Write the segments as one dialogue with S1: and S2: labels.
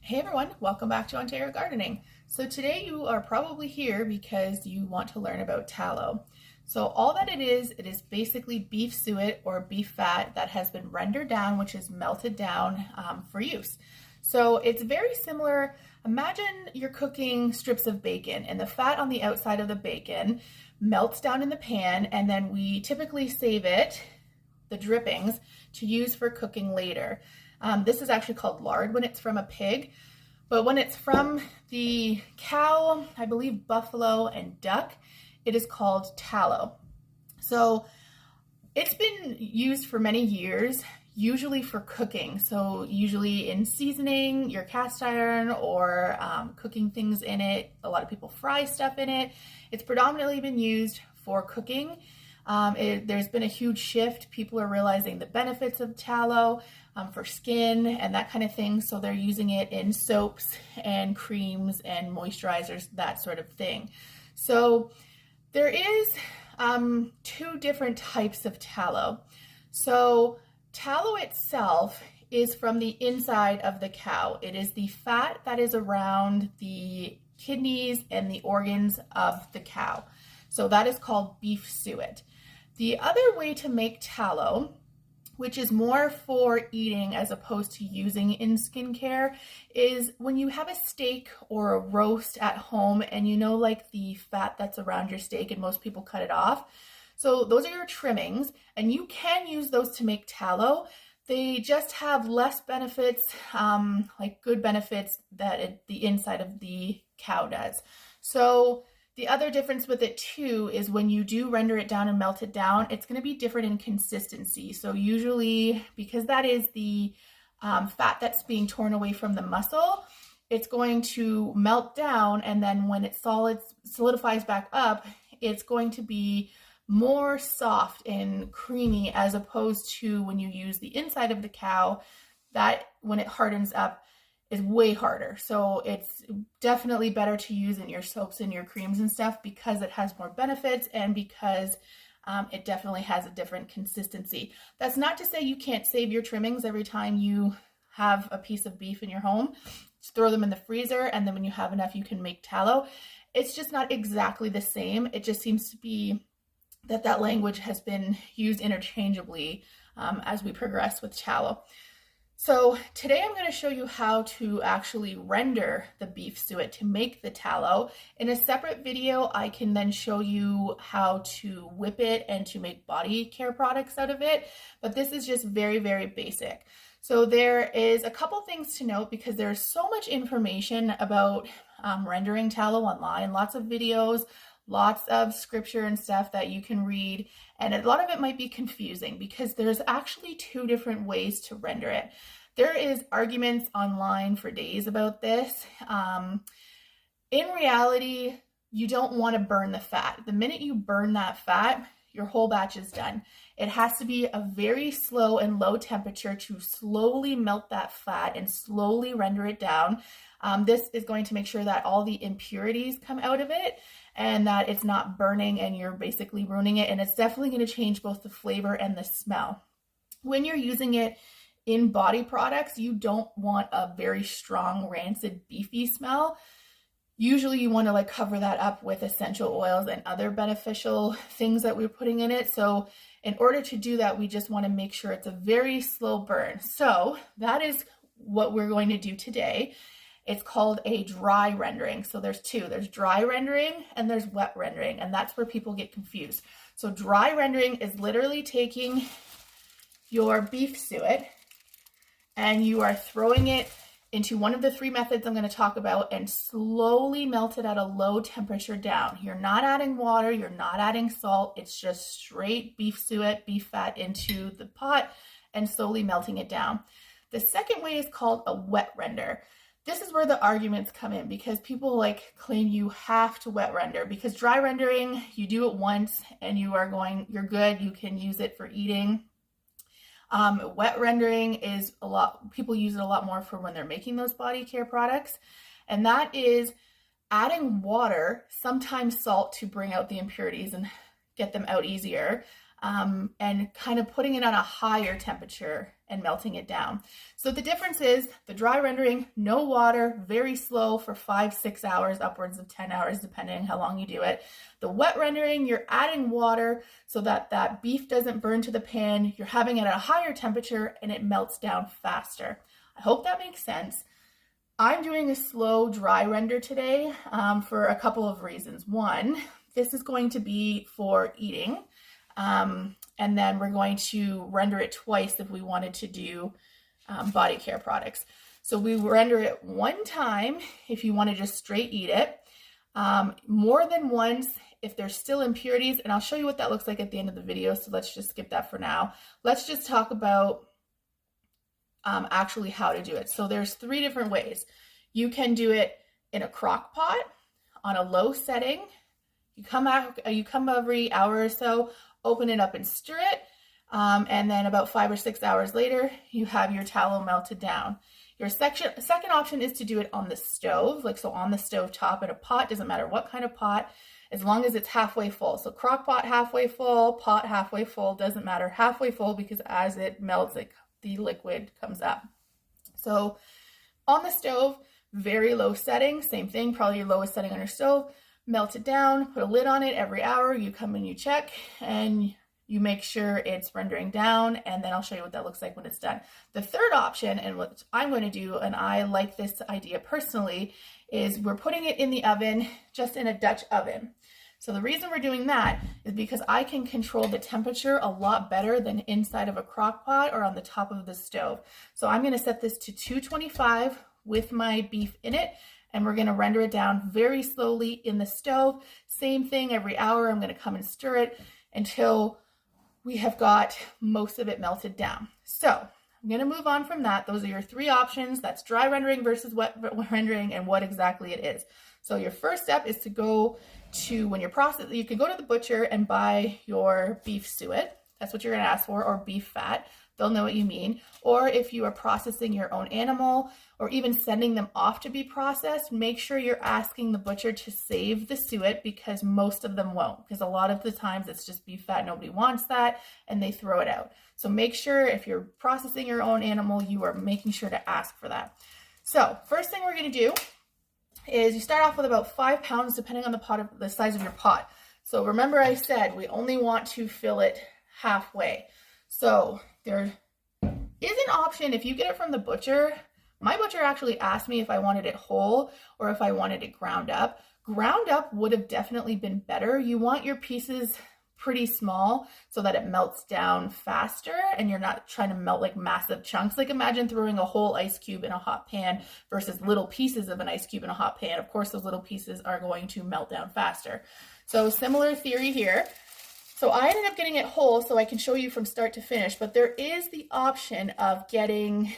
S1: Hey everyone, welcome back to Ontario Gardening. So today you are probably here because you want to learn about tallow. So all that it is basically beef suet or beef fat that has been rendered down, which is melted down for use. So it's very similar. Imagine you're cooking strips of bacon and the fat on the outside of the bacon melts down in the pan, and then we typically save it, the drippings, to use for cooking later. This is actually called lard when it's from a pig, but when it's from the cow, I believe buffalo and duck, it is called tallow. So it's been used for many years, usually for cooking. So usually in seasoning your cast iron or cooking things in it. A lot of people fry stuff in it. It's predominantly been used for cooking. There's been a huge shift. People are realizing the benefits of tallow for skin and that kind of thing. So they're using it in soaps and creams and moisturizers, that sort of thing. So there is two different types of tallow. So tallow itself is from the inside of the cow. It is the fat that is around the kidneys and the organs of the cow. So that is called beef suet. The other way to make tallow, which is more for eating as opposed to using in skincare, is when you have a steak or a roast at home and you know, like the fat that's around your steak, and most people cut it off. So those are your trimmings, and you can use those to make tallow. They just have less benefits, like good benefits that the inside of the cow does. So the other difference with it too is when you do render it down and melt it down, it's going to be different in consistency. So usually, because that is the fat that's being torn away from the muscle, it's going to melt down, and then when it solidifies back up, it's going to be more soft and creamy, as opposed to when you use the inside of the cow, that when it hardens up is way harder. So it's definitely better to use in your soaps and your creams and stuff because it has more benefits and because it definitely has a different consistency. That's not to say you can't save your trimmings every time you have a piece of beef in your home. Just throw them in the freezer, and then when you have enough, you can make tallow. It's just not exactly the same. It just seems to be that language has been used interchangeably as we progress with tallow. So today I'm going to show you how to actually render the beef suet to make the tallow. In a separate video, I can then show you how to whip it and to make body care products out of it. But this is just very, very basic. So there is a couple things to note because there's so much information about rendering tallow online, lots of videos, lots of scripture and stuff that you can read, and a lot of it might be confusing because there's actually two different ways to render it. There is arguments online for days about this. In reality, you don't want to burn the fat. The minute you burn that fat, your whole batch is done. It has to be a very slow and low temperature to slowly melt that fat and slowly render it down. This is going to make sure that all the impurities come out of it and that it's not burning and you're basically ruining it. And it's definitely going to change both the flavor and the smell. When you're using it in body products, you don't want a very strong, rancid, beefy smell. Usually you want to cover that up with essential oils and other beneficial things that we're putting in it. So in order to do that, we just want to make sure it's a very slow burn. So that is what we're going to do today. It's called a dry rendering. So there's two. There's dry rendering and there's wet rendering, and that's where people get confused. So dry rendering is literally taking your beef suet and you are throwing it into one of the three methods I'm going to talk about and slowly melt it at a low temperature down. You're not adding water, you're not adding salt. It's just straight beef suet, beef fat into the pot and slowly melting it down. The second way is called a wet render. This is where the arguments come in because people claim you have to wet render, because dry rendering, you do it once and you're good. You can use it for eating. Wet rendering is people use it a lot more for when they're making those body care products. And that is adding water, sometimes salt, to bring out the impurities and get them out easier. And kind of putting it on a higher temperature and melting it down. So the difference is the dry rendering, no water, very slow for 5-6 hours, upwards of 10 hours, depending on how long you do it. The wet rendering, you're adding water so that that beef doesn't burn to the pan. You're having it at a higher temperature and it melts down faster. I hope that makes sense. I'm doing a slow dry render today for a couple of reasons. One, this is going to be for eating. And then we're going to render it twice if we wanted to do body care products. So we render it one time if you want to just straight eat it, more than once if there's still impurities, and I'll show you what that looks like at the end of the video, so let's just skip that for now. Let's just talk about actually how to do it. So there's 3 different ways. You can do it in a crock pot on a low setting. You come every hour or so, open it up and stir it, and then about 5 or 6 hours later, you have your tallow melted down. Your second option is to do it on the stove, like so on the stove top in a pot, doesn't matter what kind of pot, as long as it's halfway full. So crock pot halfway full, pot halfway full, doesn't matter, halfway full, because as it melts, the liquid comes up. So on the stove, very low setting, same thing, probably your lowest setting on your stove. Melt it down, put a lid on it every hour. You come and you check and you make sure it's rendering down, and then I'll show you what that looks like when it's done. The third option, and what I'm going to do, and I like this idea personally, is we're putting it in the oven, just in a Dutch oven. So the reason we're doing that is because I can control the temperature a lot better than inside of a crock pot or on the top of the stove. So I'm going to set this to 225 with my beef in it, and we're going to render it down very slowly in the stove. Same thing every hour. I'm going to come and stir it until we have got most of it melted down. So I'm going to move on from that. Those are your 3 options. That's dry rendering versus wet rendering and what exactly it is. So your first step is to go to, when you're processing, you can go to the butcher and buy your beef suet. That's what you're going to ask for, or beef fat. They'll know what you mean. Or if you are processing your own animal or even sending them off to be processed, make sure you're asking the butcher to save the suet, because most of them won't, because a lot of the times it's just beef fat. Nobody wants that and they throw it out. So make sure if you're processing your own animal, you are making sure to ask for that. So first thing we're going to do is you start off with about 5 pounds, depending on the size of your pot. So remember I said we only want to fill it halfway. So there is an option if you get it from the butcher. My butcher actually asked me if I wanted it whole or if I wanted it ground up. Ground up would have definitely been better. You want your pieces pretty small so that it melts down faster and you're not trying to melt like massive chunks. Like imagine throwing a whole ice cube in a hot pan versus little pieces of an ice cube in a hot pan. Of course, those little pieces are going to melt down faster. So similar theory here. So I ended up getting it whole so I can show you from start to finish, but there is the option of getting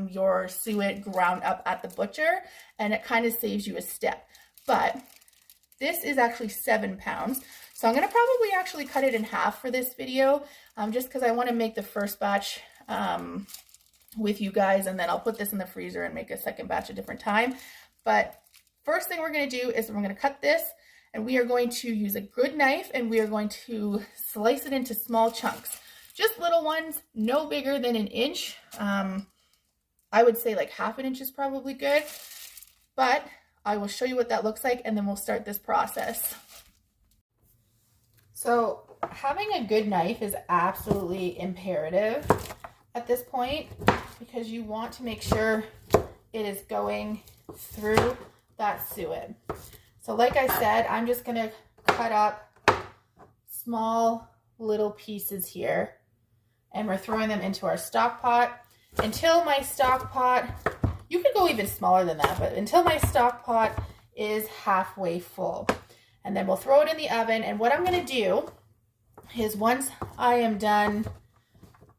S1: your suet ground up at the butcher, and it kind of saves you a step. But this is actually 7 pounds. So I'm going to probably actually cut it in half for this video, just because I want to make the first batch with you guys, and then I'll put this in the freezer and make a second batch a different time. But first thing we're going to do is we're going to cut this, and we are going to use a good knife, and we are going to slice it into small chunks. Just little ones, no bigger than an inch. I would say like half an inch is probably good, but I will show you what that looks like, and then we'll start this process. So having a good knife is absolutely imperative at this point, because you want to make sure it is going through that suet. So like I said, I'm just going to cut up small little pieces here, and we're throwing them into our stock pot until my stock pot, you could go even smaller than that, but until my stock pot is halfway full. And then we'll throw it in the oven. And what I'm going to do is once I am done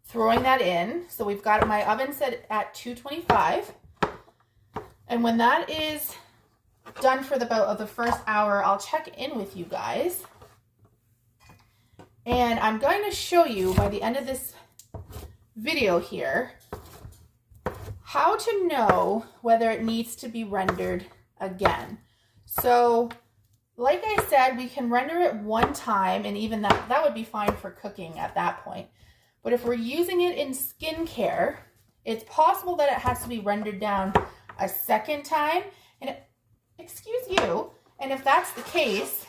S1: throwing that in, so we've got my oven set at 225. And when that is done for about the first hour, I'll check in with you guys. And I'm going to show you by the end of this video here how to know whether it needs to be rendered again. So like I said, we can render it one time, and even that would be fine for cooking at that point. But if we're using it in skincare, it's possible that it has to be rendered down a second time. And excuse you. And if that's the case,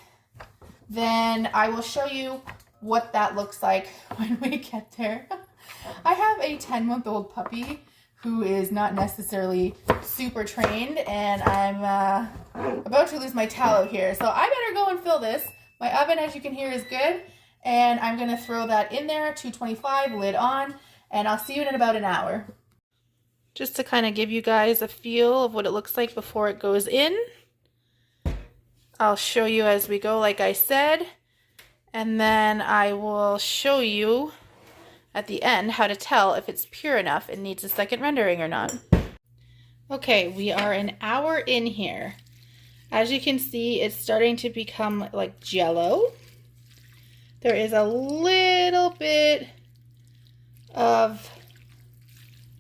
S1: then I will show you what that looks like when we get there. I have a 10-month-old puppy who is not necessarily super trained, and I'm about to lose my tallow here. So I better go and fill this. My oven, as you can hear, is good, and I'm gonna throw that in there, 225, lid on, and I'll see you in about an hour. Just to kind of give you guys a feel of what it looks like before it goes in. I'll show you as we go, like I said, and then I will show you at the end how to tell if it's pure enough and needs a second rendering or not. Okay, we are an hour in here. As you can see, it's starting to become like jello. There is a little bit of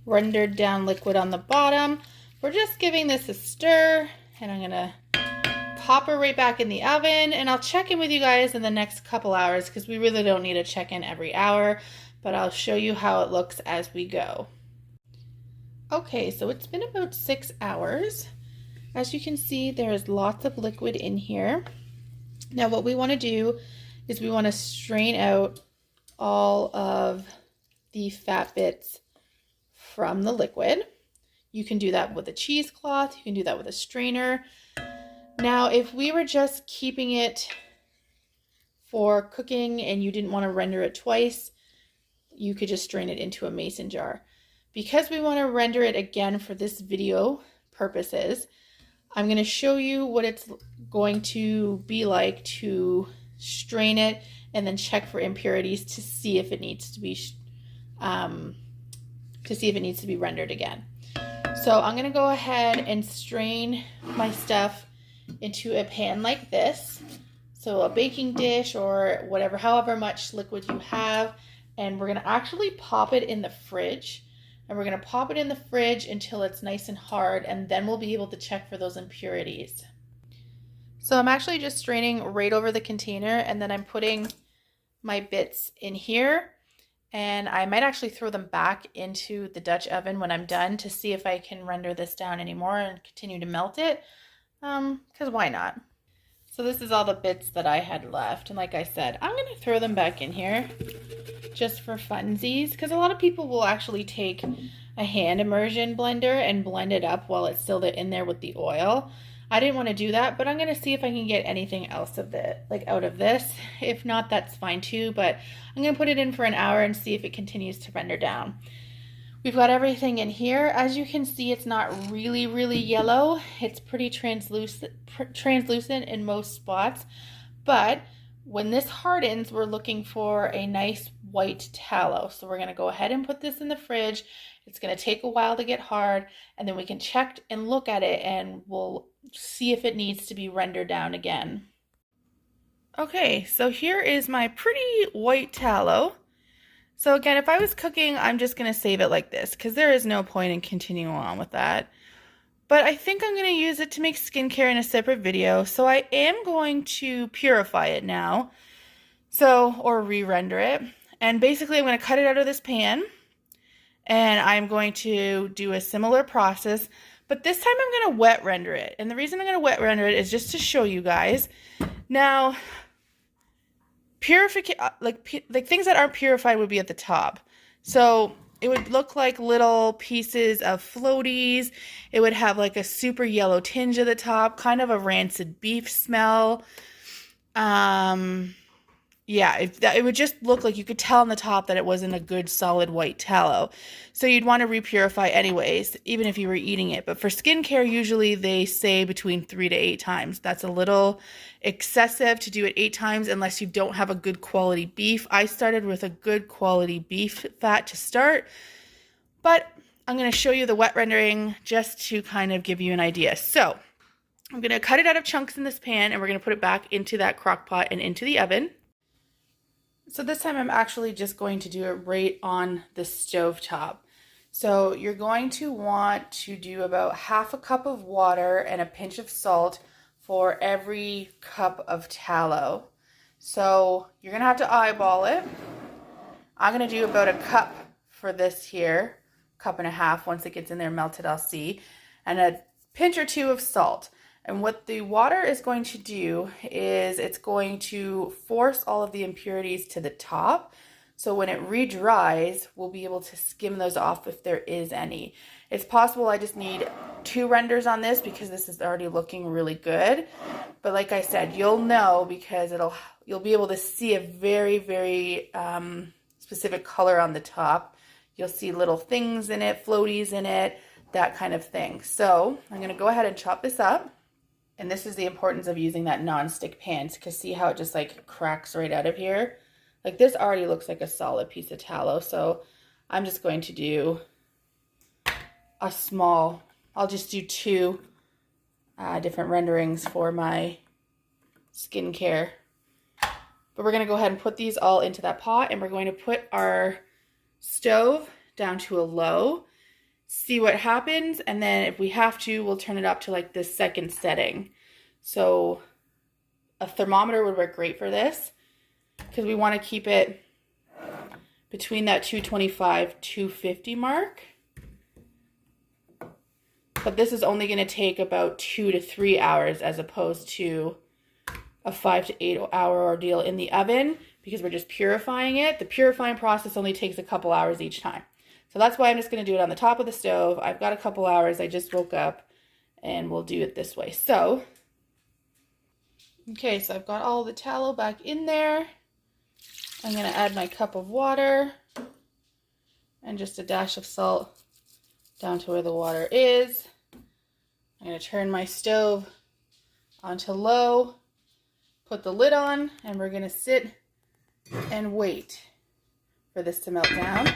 S1: rendered down liquid on the bottom. We're just giving this a stir, and I'm gonna pop her right back in the oven, and I'll check in with you guys in the next couple hours because we really don't need to check in every hour, but I'll show you how it looks as we go. Okay, so it's been about 6 hours. As you can see, there is lots of liquid in here. Now what we want to do is we want to strain out all of the fat bits from the liquid. You can do that with a cheesecloth, you can do that with a strainer. Now, if we were just keeping it for cooking and you didn't want to render it twice, you could just strain it into a mason jar. Because we want to render it again for this video purposes, I'm going to show you what it's going to be like to strain it and then check for impurities to see if it needs to be rendered again. So I'm going to go ahead and strain my stuff into a pan like this, so a baking dish or whatever, however much liquid you have, and we're going to actually pop it in the fridge, and we're going to pop it in the fridge until it's nice and hard, and then we'll be able to check for those impurities. So I'm actually just straining right over the container, and then I'm putting my bits in here, and I might actually throw them back into the Dutch oven when I'm done to see if I can render this down anymore and continue to melt it. Because why not? So this is all the bits that I had left, and like I said, I'm going to throw them back in here just for funsies, because a lot of people will actually take a hand immersion blender and blend it up while it's still in there with the oil. I didn't want to do that, but I'm going to see if I can get anything else of it, like out of this. If not, that's fine too, but I'm going to put it in for an hour and see if it continues to render down. We've got everything in here. As you can see, it's not really, really yellow. It's pretty translucent in most spots. But when this hardens, we're looking for a nice white tallow. So we're gonna go ahead and put this in the fridge. It's gonna take a while to get hard, and then we can check and look at it, and we'll see if it needs to be rendered down again. Okay, so here is my pretty white tallow. So again, if I was cooking, I'm just going to save it like this because there is no point in continuing on with that. But I think I'm going to use it to make skincare in a separate video. So I am going to purify it now, or re-render it. And basically I'm going to cut it out of this pan, and I'm going to do a similar process, but this time I'm going to wet render it. And the reason I'm going to wet render it is just to show you guys. Now, like things that aren't purified would be at the top. So it would look like little pieces of floaties. It would have like a super yellow tinge at the top, kind of a rancid beef smell. Yeah, it would just look like you could tell on the top that it wasn't a good solid white tallow. So you'd want to repurify anyways, even if you were eating it. But for skincare, usually they say between 3 to 8 times. That's a little excessive to do it 8 times unless you don't have a good quality beef. I started with a good quality beef fat to start, but I'm going to show you the wet rendering just to kind of give you an idea. So I'm going to cut it out of chunks in this pan, and we're going to put it back into that crock pot and into the oven. So this time I'm actually just going to do it right on the stove top. So you're going to want to do about half a cup of water and a pinch of salt for every cup of tallow. So you're going to have to eyeball it. I'm going to do about a cup for this here, cup and a half. Once it gets in there melted, I'll see. And a pinch or two of salt. And what the water is going to do is it's going to force all of the impurities to the top. So when it re-dries, we'll be able to skim those off if there is any. It's possible I just need 2 renders on this because this is already looking really good. But like I said, you'll know because you'll be able to see a very, very specific color on the top. You'll see little things in it, floaties in it, that kind of thing. So I'm going to go ahead and chop this up. And this is the importance of using that non-stick pan, because see how it just like cracks right out of here? Like this already looks like a solid piece of tallow. So I'm just going to do a small, I'll just do 2 different renderings for my skincare. But we're going to go ahead and put these all into that pot, and we're going to put our stove down to a low, see what happens, and then if we have to, we'll turn it up to like the second setting. So a thermometer would work great for this because we want to keep it between that 225, 250 mark. But this is only going to take about 2 to 3 hours as opposed to a 5 to 8 hour ordeal in the oven because we're just purifying it. The purifying process only takes a couple hours each time. So that's why I'm just going to do it on the top of the stove. I've got a couple hours. I just woke up and we'll do it this way. So, okay, so I've got all the tallow back in there. I'm going to add my cup of water and just a dash of salt down to where the water is. I'm going to turn my stove onto low, put the lid on, and we're going to sit and wait for this to melt down.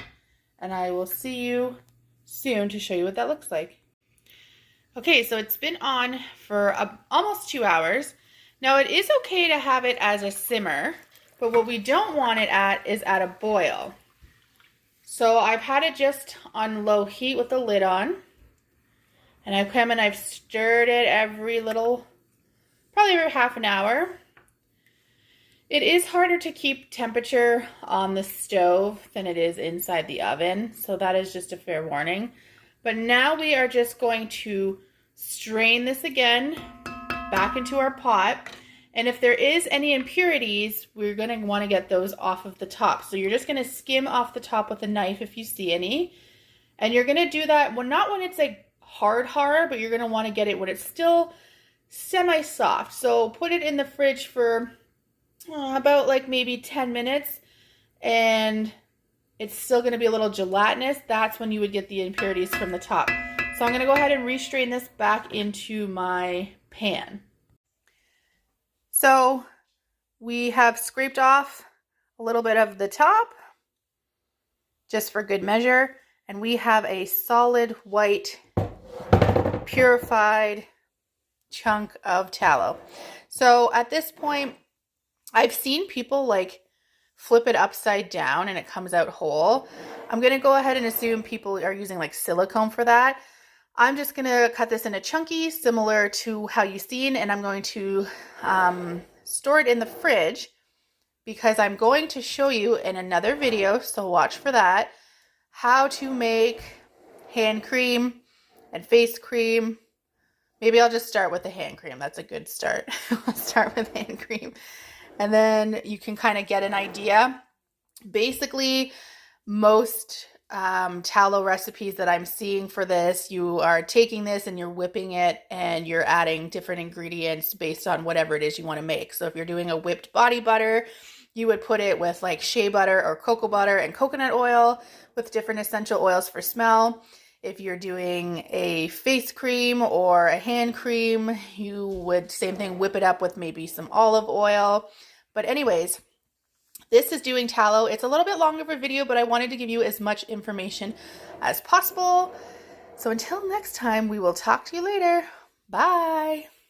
S1: And I will see you soon to show you what that looks like. Okay, so it's been on for almost 2 hours. Now it is okay to have it as a simmer, but what we don't want it at is at a boil. So I've had it just on low heat with the lid on. And I've come and I've stirred it every probably every half an hour. It is harder to keep temperature on the stove than it is inside the oven, so that is just a fair warning. But now we are just going to strain this again back into our pot, and if there is any impurities, we're going to want to get those off of the top. So you're just going to skim off the top with a knife if you see any, and you're going to do that not when it's like hard, but you're going to want to get it when it's still semi-soft. So put it in the fridge for about like maybe 10 minutes and it's still going to be a little gelatinous. That's when you would get the impurities from the top. So I'm going to go ahead and restrain this back into my pan. So we have scraped off a little bit of the top just for good measure, and we have a solid white purified chunk of tallow. So at this point, I've seen people like flip it upside down and it comes out whole. I'm going to go ahead and assume people are using like silicone for that. I'm just going to cut this into chunky, similar to how you've seen, and I'm going to store it in the fridge because I'm going to show you in another video, so watch for that, how to make hand cream and face cream. Maybe I'll just start with the hand cream. That's a good start. I'll start with hand cream. And then you can kind of get an idea. Basically, most tallow recipes that I'm seeing for this, you are taking this and you're whipping it and you're adding different ingredients based on whatever it is you want to make. So if you're doing a whipped body butter, you would put it with like shea butter or cocoa butter and coconut oil with different essential oils for smell. If you're doing a face cream or a hand cream, you would, same thing, whip it up with maybe some olive oil. But anyways, this is doing tallow. It's a little bit longer of a video, but I wanted to give you as much information as possible. So until next time, we will talk to you later. Bye.